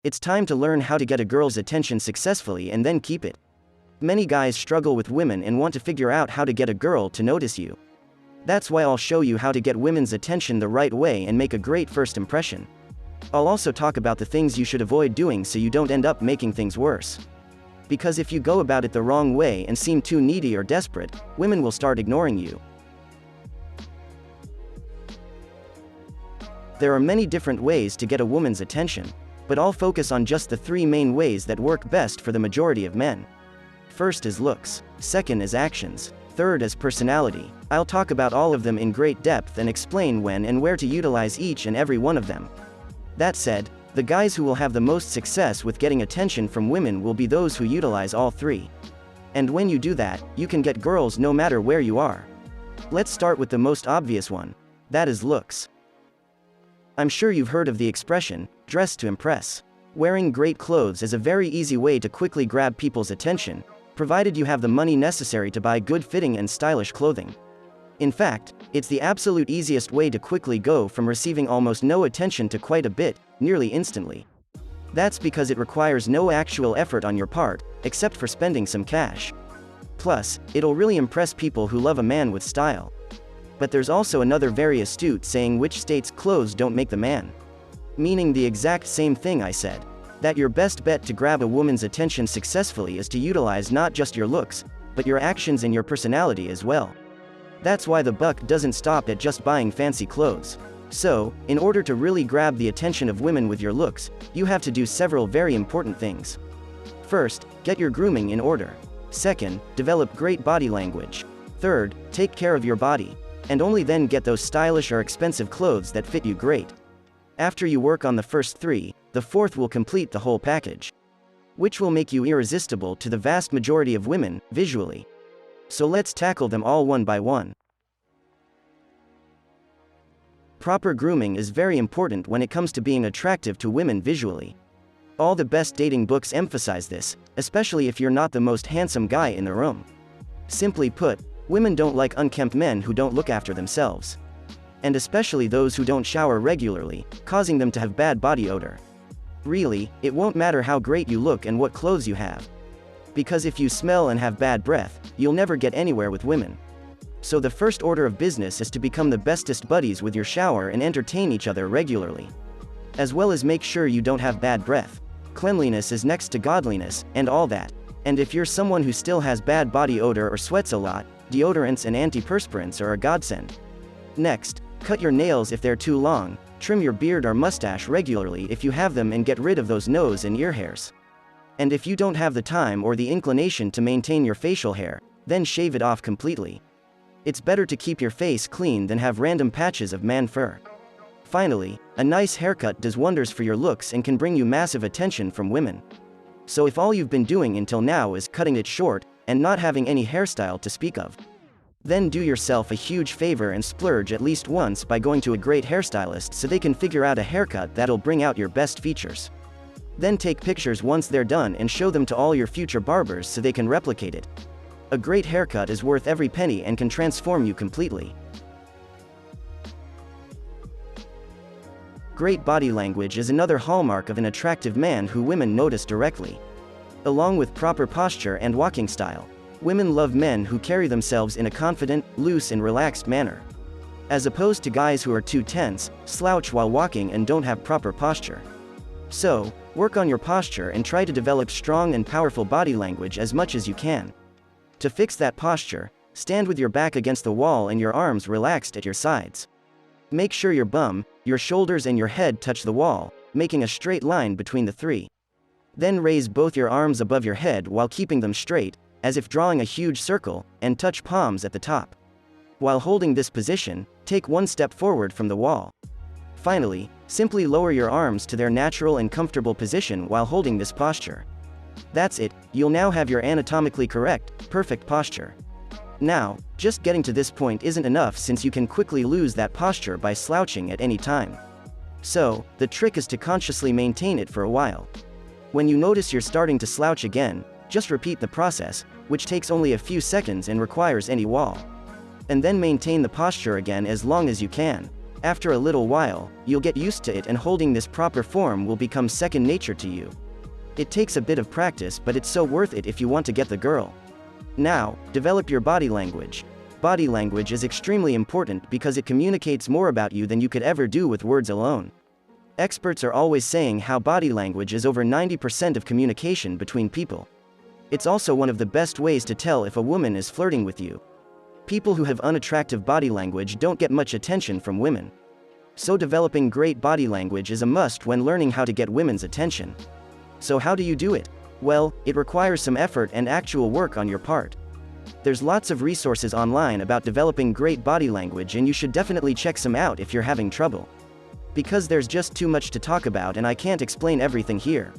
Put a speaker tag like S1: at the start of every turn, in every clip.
S1: It's time to learn how to get a girl's attention successfully and then keep it. Many guys struggle with women and want to figure out how to get a girl to notice you. That's why I'll show you how to get women's attention the right way and make a great first impression. I'll also talk about the things you should avoid doing so you don't end up making things worse. Because if you go about it the wrong way and seem too needy or desperate, women will start ignoring you. There are many different ways to get a woman's attention, but I'll focus on just the 3 main ways that work best for the majority of men. First is looks, second is actions, third is personality. I'll talk about all of them in great depth and explain when and where to utilize each and every one of them. That said, the guys who will have the most success with getting attention from women will be those who utilize all 3. And when you do that, you can get girls no matter where you are. Let's start with the most obvious one. That is looks. I'm sure you've heard of the expression, dress to impress. Wearing great clothes is a very easy way to quickly grab people's attention, provided you have the money necessary to buy good-fitting and stylish clothing. In fact, it's the absolute easiest way to quickly go from receiving almost no attention to quite a bit, nearly instantly. That's because it requires no actual effort on your part, except for spending some cash. Plus, it'll really impress people who love a man with style. But there's also another very astute saying which states clothes don't make the man. Meaning the exact same thing I said. That your best bet to grab a woman's attention successfully is to utilize not just your looks, but your actions and your personality as well. That's why the buck doesn't stop at just buying fancy clothes. So, in order to really grab the attention of women with your looks, you have to do several very important things. First, get your grooming in order. Second, develop great body language. Third, take care of your body. And only then get those stylish or expensive clothes that fit you great. After you work on the first 3, the 4th will complete the whole package. Which will make you irresistible to the vast majority of women, visually. So let's tackle them all one by one. Proper grooming is very important when it comes to being attractive to women visually. All the best dating books emphasize this, especially if you're not the most handsome guy in the room. Simply put, women don't like unkempt men who don't look after themselves. And especially those who don't shower regularly, causing them to have bad body odor. Really, it won't matter how great you look and what clothes you have. Because if you smell and have bad breath, you'll never get anywhere with women. So the first order of business is to become the bestest buddies with your shower and entertain each other regularly. As well as make sure you don't have bad breath. Cleanliness is next to godliness, and all that. And if you're someone who still has bad body odor or sweats a lot, deodorants and antiperspirants are a godsend. Next, cut your nails if they're too long, trim your beard or mustache regularly if you have them, and get rid of those nose and ear hairs. And if you don't have the time or the inclination to maintain your facial hair, then shave it off completely. It's better to keep your face clean than have random patches of man fur. Finally, a nice haircut does wonders for your looks and can bring you massive attention from women. So if all you've been doing until now is cutting it short, and not having any hairstyle to speak of, then do yourself a huge favor and splurge at least once by going to a great hairstylist so they can figure out a haircut that'll bring out your best features. Then take pictures once they're done and show them to all your future barbers so they can replicate it. A great haircut is worth every penny and can transform you completely. Great body language is another hallmark of an attractive man who women notice directly. Along with proper posture and walking style, women love men who carry themselves in a confident, loose and relaxed manner. As opposed to guys who are too tense, slouch while walking and don't have proper posture. So, work on your posture and try to develop strong and powerful body language as much as you can. To fix that posture, stand with your back against the wall and your arms relaxed at your sides. Make sure your bum, your shoulders and your head touch the wall, making a straight line between the 3. Then raise both your arms above your head while keeping them straight, as if drawing a huge circle, and touch palms at the top. While holding this position, take one step forward from the wall. Finally, simply lower your arms to their natural and comfortable position while holding this posture. That's it, you'll now have your anatomically correct, perfect posture. Now, just getting to this point isn't enough since you can quickly lose that posture by slouching at any time. So, the trick is to consciously maintain it for a while. When you notice you're starting to slouch again, just repeat the process, which takes only a few seconds and requires any wall. And then maintain the posture again as long as you can. After a little while, you'll get used to it and holding this proper form will become second nature to you. It takes a bit of practice, but it's so worth it if you want to get the girl. Now, develop your body language. Body language is extremely important because it communicates more about you than you could ever do with words alone. Experts are always saying how body language is over 90% of communication between people. It's also one of the best ways to tell if a woman is flirting with you. People who have unattractive body language don't get much attention from women. So developing great body language is a must when learning how to get women's attention. So how do you do it? Well, it requires some effort and actual work on your part. There's lots of resources online about developing great body language and you should definitely check some out if you're having trouble. Because there's just too much to talk about and I can't explain everything here.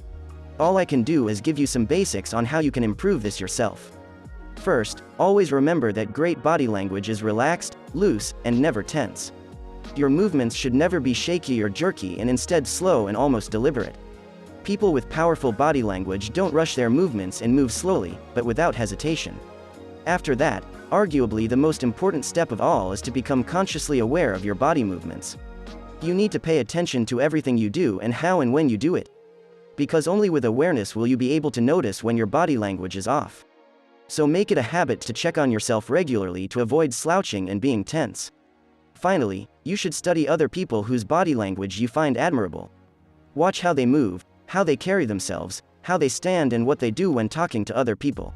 S1: All I can do is give you some basics on how you can improve this yourself. First, always remember that great body language is relaxed, loose, and never tense. Your movements should never be shaky or jerky and instead slow and almost deliberate. People with powerful body language don't rush their movements and move slowly, but without hesitation. After that, arguably the most important step of all is to become consciously aware of your body movements. You need to pay attention to everything you do and how and when you do it. Because only with awareness will you be able to notice when your body language is off. So make it a habit to check on yourself regularly to avoid slouching and being tense. Finally, you should study other people whose body language you find admirable. Watch how they move, how they carry themselves, how they stand and what they do when talking to other people.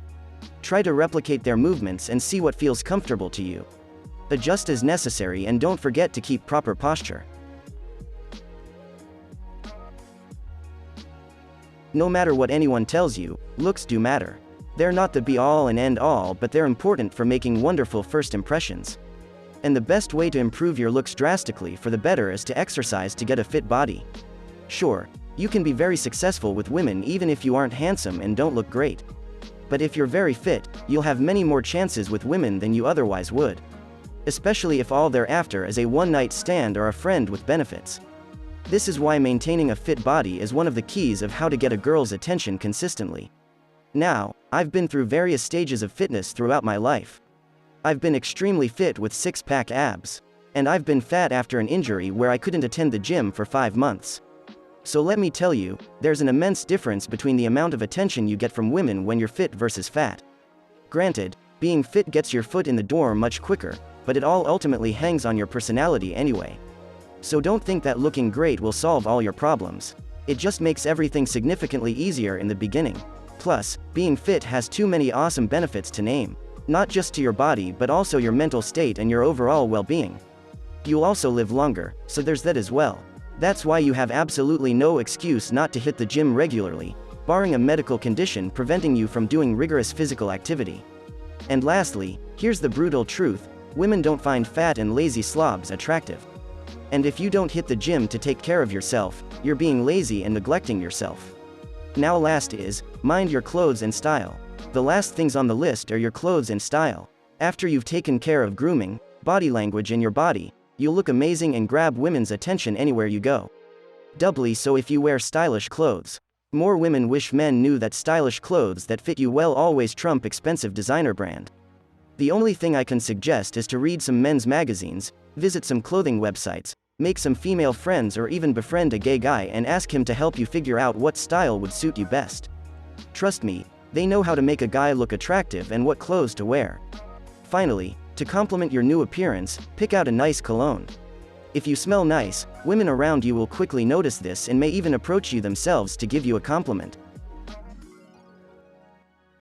S1: Try to replicate their movements and see what feels comfortable to you. Adjust as necessary and don't forget to keep proper posture. No matter what anyone tells you, looks do matter. They're not the be-all and end-all, but they're important for making wonderful first impressions. And the best way to improve your looks drastically for the better is to exercise to get a fit body. Sure, you can be very successful with women even if you aren't handsome and don't look great. But if you're very fit, you'll have many more chances with women than you otherwise would. Especially if all they're after is a one-night stand or a friend with benefits. This is why maintaining a fit body is one of the keys of how to get a girl's attention consistently. Now, I've been through various stages of fitness throughout my life. I've been extremely fit with six-pack abs. And I've been fat after an injury where I couldn't attend the gym for 5 months. So let me tell you, there's an immense difference between the amount of attention you get from women when you're fit versus fat. Granted, being fit gets your foot in the door much quicker, but it all ultimately hangs on your personality anyway. So don't think that looking great will solve all your problems. It just makes everything significantly easier in the beginning. Plus, being fit has too many awesome benefits to name. Not just to your body but also your mental state and your overall well-being. You'll also live longer, so there's that as well. That's why you have absolutely no excuse not to hit the gym regularly, barring a medical condition preventing you from doing rigorous physical activity. And lastly, here's the brutal truth: women don't find fat and lazy slobs attractive. And if you don't hit the gym to take care of yourself, you're being lazy and neglecting yourself. Now last is, mind your clothes and style. The last things on the list are your clothes and style. After you've taken care of grooming, body language and your body, you'll look amazing and grab women's attention anywhere you go. Doubly so if you wear stylish clothes. More women wish men knew that stylish clothes that fit you well always trump expensive designer brand. The only thing I can suggest is to read some men's magazines, visit some clothing websites, make some female friends or even befriend a gay guy and ask him to help you figure out what style would suit you best. Trust me, they know how to make a guy look attractive and what clothes to wear. Finally, to complement your new appearance, pick out a nice cologne. If you smell nice, women around you will quickly notice this and may even approach you themselves to give you a compliment.